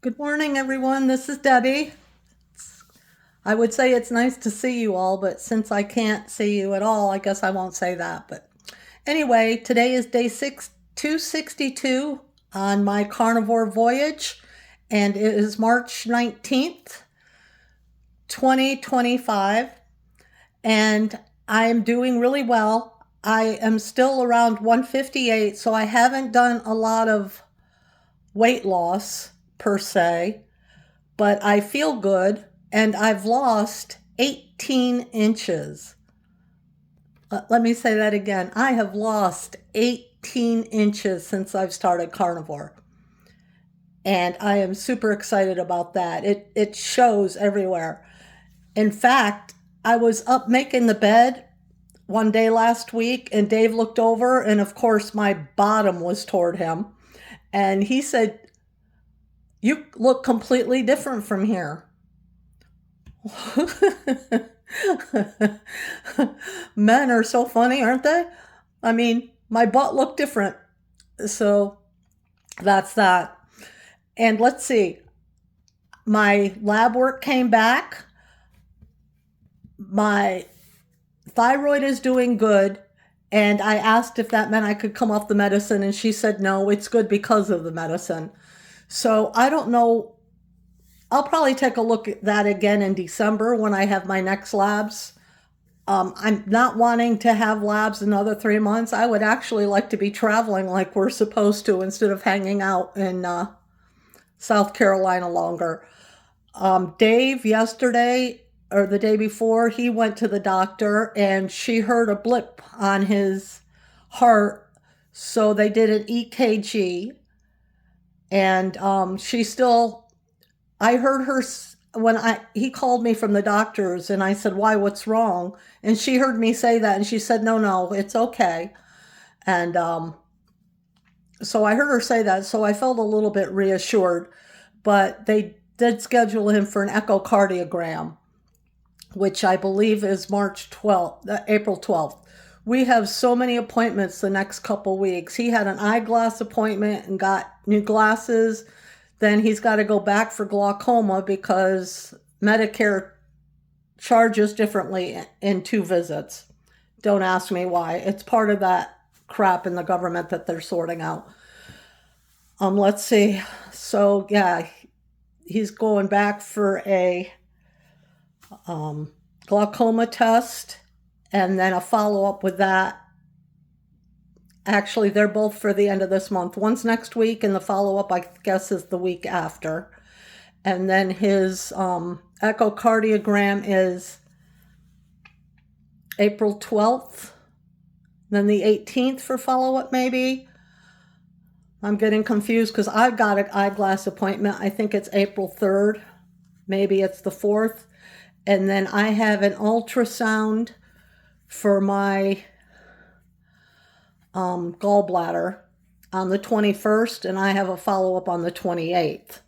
Good morning, everyone. This is Debbie. I would say it's nice to see you all, but since I can't see you at all, I guess I won't say that. But anyway, today is day 262 on my carnivore voyage, and it is March 19th, 2025, and I am doing really well. I am still around 158, so I haven't done a lot of weight loss per se, but I feel good and I've lost 18 inches. Let me say that again. I have lost 18 inches since I've started carnivore. And I am super excited about that. It shows everywhere. In fact, I was up making the bed one day last week and Dave looked over and of course my bottom was toward him. And he said, "You look completely different from here." Men are so funny, aren't they? I mean, my butt looked different. So that's that. And let's see. My lab work came back. My thyroid is doing good. And I asked if that meant I could come off the medicine, and she said no, it's good because of the medicine. So I don't know. I'll probably take a look at that again in December when I have my next labs. I'm not wanting to have labs another 3 months. I would actually like to be traveling like we're supposed to instead of hanging out in South Carolina longer. Dave, yesterday or the day before, he went to the doctor and she heard a blip on his heart. So they did an EKG and she still, I heard her when he called me from the doctors and I said, "Why, what's wrong?" And she heard me say that and she said, "No, no, it's okay." And so I heard her say that, so I felt a little bit reassured. But they did schedule him for an echocardiogram, which I believe is March 12th, April 12th. We have so many appointments the next couple weeks. He had an eyeglass appointment and got new glasses. Then he's got to go back for glaucoma because Medicare charges differently in 2 visits. Don't ask me why. It's part of that crap in the government that they're sorting out. Let's see. So yeah, he's going back for a glaucoma test and then a follow-up with that. Actually, they're both for the end of this month. One's next week, and the follow-up, I guess, is the week after. And then his echocardiogram is April 12th. Then the 18th for follow-up, maybe. I'm getting confused because I've got an eyeglass appointment. I think it's April 3rd. Maybe it's the 4th. And then I have an ultrasound for my gallbladder on the 21st, and I have a follow-up on the 28th.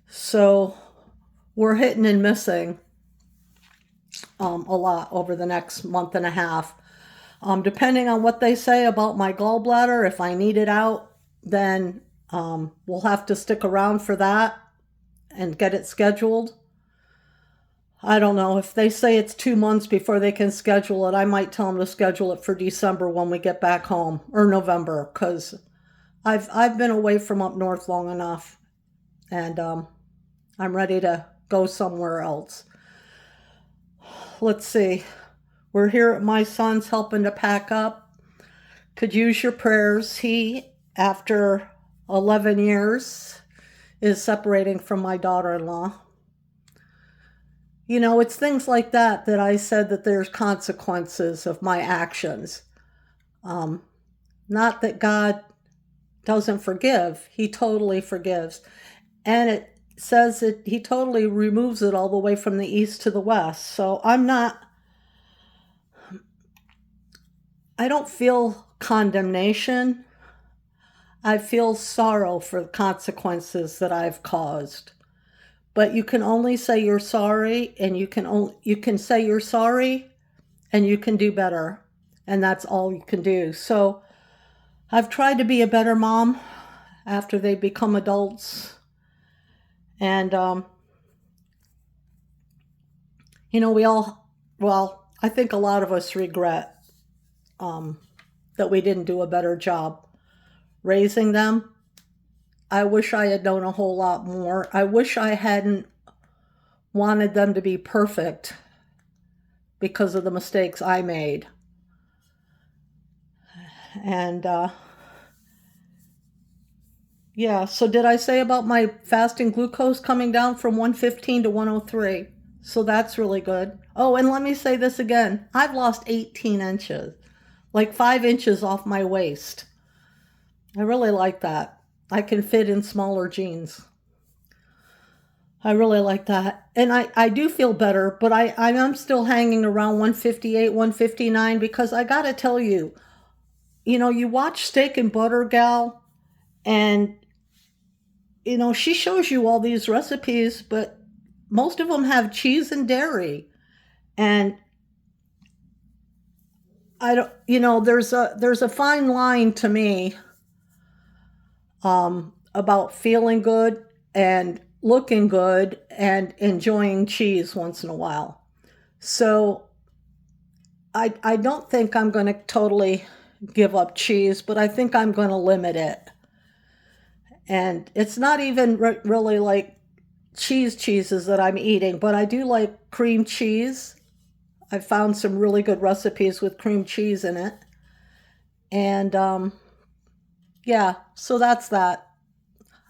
So we're hitting and missing a lot over the next month and a half. Depending on what they say about my gallbladder, if I need it out, then we'll have to stick around for that and get it scheduled. I don't know. If they say it's 2 months before they can schedule it, I might tell them to schedule it for December when we get back home, or November, because I've been away from up north long enough, and I'm ready to go somewhere else. Let's see. We're here at my son's helping to pack up. Could use your prayers. He, after 11 years, is separating from my daughter-in-law. You know, it's things like that that I said that there's consequences of my actions. Not that God doesn't forgive. He totally forgives. And it says that he totally removes it all the way from the east to the west. So I don't feel condemnation. I feel sorrow for the consequences that I've caused. But you can only say you're sorry, and you can say you're sorry, and you can do better, and that's all you can do. So I've tried to be a better mom after they become adults, And, we all, well, I think a lot of us regret um, that we didn't do a better job raising them. I wish I had known a whole lot more. I wish I hadn't wanted them to be perfect because of the mistakes I made. And yeah, so did I say about my fasting glucose coming down from 115 to 103? So that's really good. Oh, and let me say this again. I've lost 18 inches, like 5 inches off my waist. I really like that. I can fit in smaller jeans. I really like that. And I do feel better, but I'm still hanging around 158, 159 because I got to tell you, you watch Steak and Butter Gal, and, she shows you all these recipes, but most of them have cheese and dairy. And I don't, there's a fine line to me about feeling good and looking good and enjoying cheese once in a while. So I don't think I'm going to totally give up cheese, but I think I'm going to limit it. And it's not even really like cheeses that I'm eating, but I do like cream cheese. I found some really good recipes with cream cheese in it. And yeah, so that's that.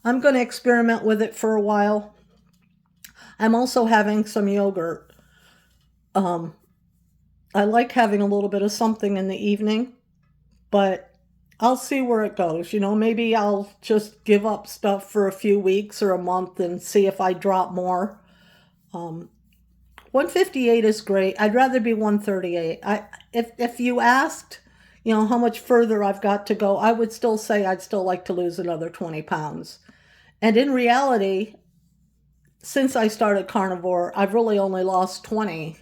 I'm going to experiment with it for a while. I'm also having some yogurt. Um, I like having a little bit of something in the evening, but I'll see where it goes. Maybe I'll just give up stuff for a few weeks or a month and see if I drop more. Um, 158 is great. I'd rather be 138. If you asked, how much further I've got to go, I would still say I'd still like to lose another 20 pounds. And in reality, since I started carnivore, I've really only lost 20.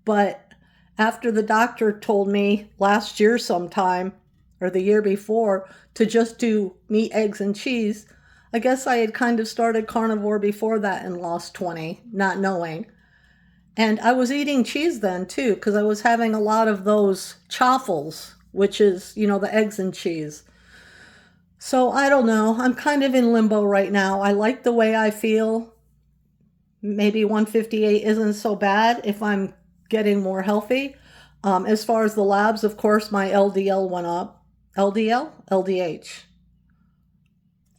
But after the doctor told me last year sometime, or the year before, to just do meat, eggs, and cheese, I guess I had kind of started carnivore before that and lost 20, not knowing. And I was eating cheese then too, because I was having a lot of those chaffles, which is, the eggs and cheese. So I don't know. I'm kind of in limbo right now. I like the way I feel. Maybe 158 isn't so bad if I'm getting more healthy. As far as the labs, of course, my LDL went up. LDL? LDH.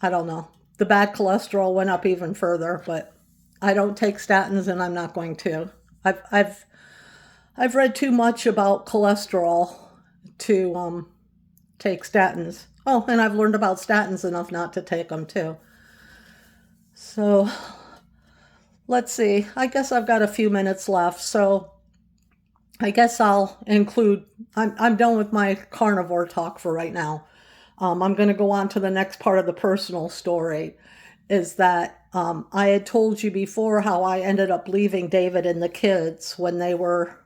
I don't know. The bad cholesterol went up even further, but I don't take statins and I'm not going to. I've read too much about cholesterol to take statins. Oh, and I've learned about statins enough not to take them too. So let's see. I guess I've got a few minutes left. So I guess I'll include, I'm done with my carnivore talk for right now. I'm going to go on to the next part of the personal story. Is that I had told you before how I ended up leaving David and the kids when they were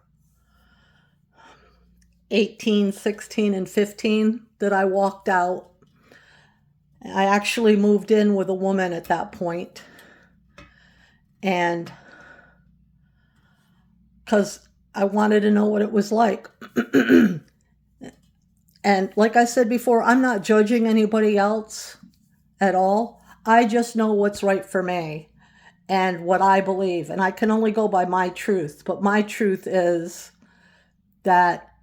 18, 16, and 15, that I walked out. I actually moved in with a woman at that point. And because I wanted to know what it was like. And like I said before, I'm not judging anybody else at all. I just know what's right for me and what I believe. And I can only go by my truth. But my truth is that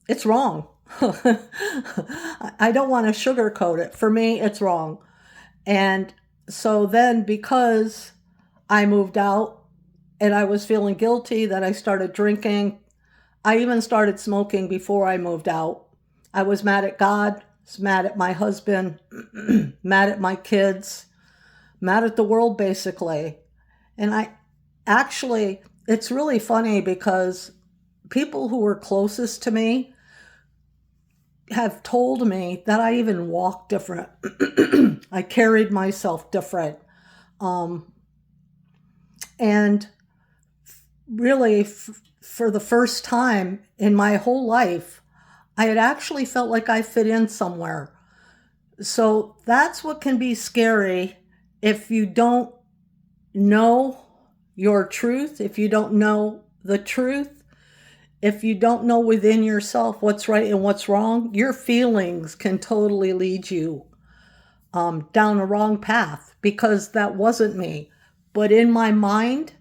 it's wrong. I don't want to sugarcoat it. For me, it's wrong. And so then, because I moved out and I was feeling guilty, that I started drinking. I even started smoking before I moved out. I was mad at God, was mad at my husband, mad at my kids, mad at the world, basically. And it's really funny because people who were closest to me have told me that I even walked different. I carried myself different. Um, and really, for the first time in my whole life, I had actually felt like I fit in somewhere. So that's what can be scary if you don't know your truth, if you don't know the truth, if you don't know within yourself what's right and what's wrong, your feelings can totally lead you down a wrong path, because that wasn't me. But in my mind,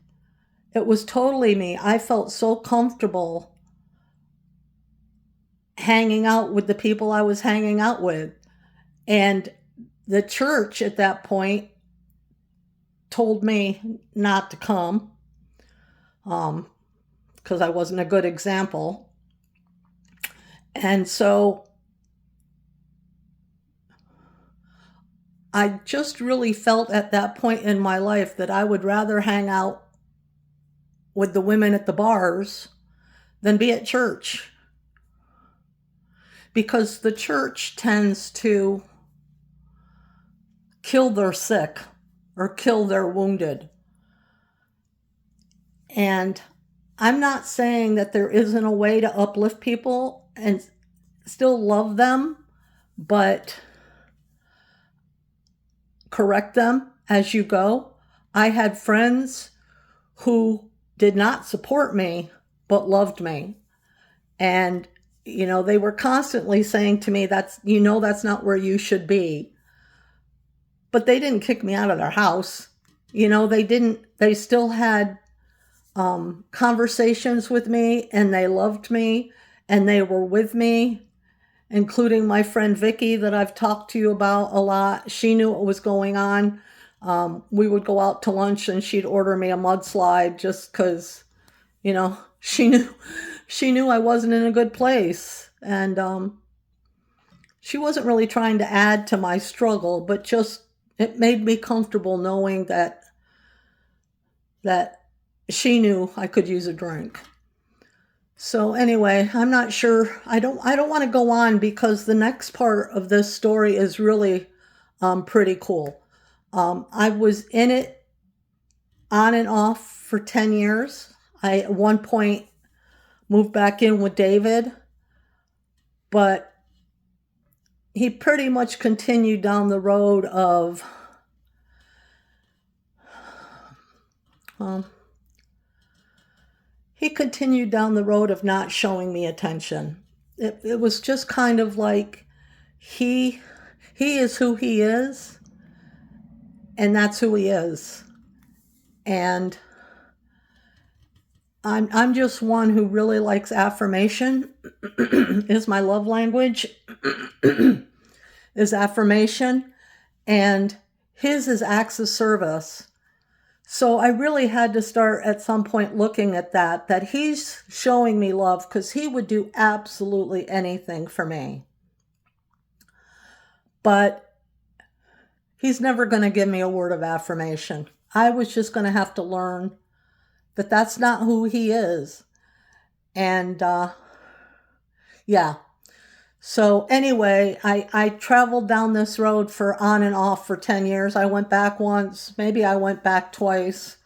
it was totally me. I felt so comfortable hanging out with the people I was hanging out with. And the church at that point told me not to come because I wasn't a good example. And so I just really felt at that point in my life that I would rather hang out with the women at the bars than be at church, because the church tends to kill their sick or kill their wounded. And I'm not saying that there isn't a way to uplift people and still love them, but correct them as you go. I had friends who did not support me, but loved me. And, they were constantly saying to me, that's not where you should be. But they didn't kick me out of their house. They still had conversations with me, and they loved me, and they were with me, including my friend Vicky that I've talked to you about a lot. She knew what was going on. We would go out to lunch and she'd order me a mudslide just because, she knew I wasn't in a good place. And she wasn't really trying to add to my struggle, but just it made me comfortable knowing that she knew I could use a drink. So anyway, I'm not sure. I don't want to go on because the next part of this story is really pretty cool. I was in it on and off for 10 years. I at one point moved back in with David, but he pretty much continued down the road of not showing me attention. It was just kind of like he is who he is, and that's who he is. And I'm just one who really likes affirmation. Is my love language is affirmation, and his is acts of service. So I really had to start at some point looking at that he's showing me love because he would do absolutely anything for me. But he's never going to give me a word of affirmation. I was just going to have to learn that that's not who he is. And yeah. So anyway, I traveled down this road for on and off for 10 years. I went back once, maybe I went back twice,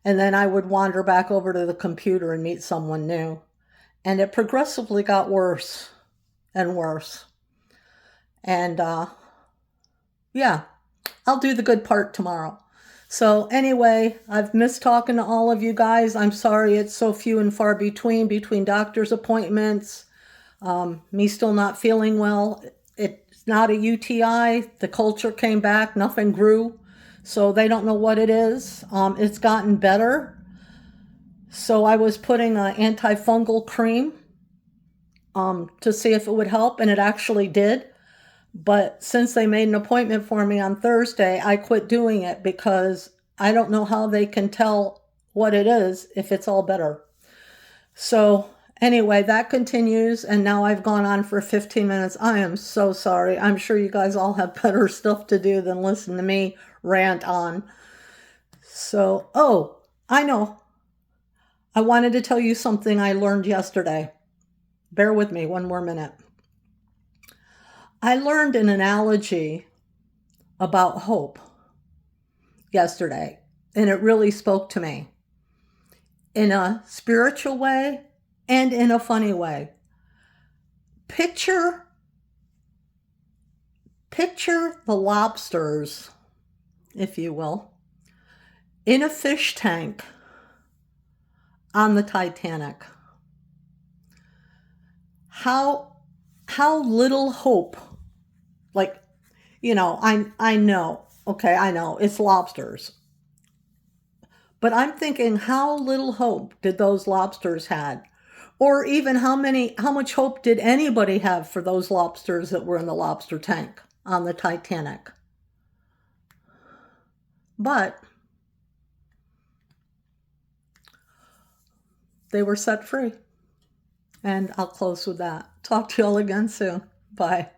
and then I would wander back over to the computer and meet someone new. And it progressively got worse and worse. And yeah, I'll do the good part tomorrow. So anyway, I've missed talking to all of you guys. I'm sorry it's so few and far between doctor's appointments, me still not feeling well. It's not a UTI. The culture came back, nothing grew. So they don't know what it is. It's gotten better. So I was putting an antifungal cream to see if it would help, and it actually did. But since they made an appointment for me on Thursday, I quit doing it because I don't know how they can tell what it is if it's all better. So anyway, that continues, and now I've gone on for 15 minutes. I am so sorry. I'm sure you guys all have better stuff to do than listen to me rant on. So, I know. I wanted to tell you something I learned yesterday. Bear with me one more minute. I learned an analogy about hope yesterday, and it really spoke to me in a spiritual way and in a funny way. Picture Picture the lobsters, if you will, in a fish tank on the Titanic. How little hope, like, I know, okay, I know it's lobsters, but I'm thinking how little hope did those lobsters had? Or even how much hope did anybody have for those lobsters that were in the lobster tank on the Titanic? But they were set free. And I'll close with that. Talk to you all again soon. Bye.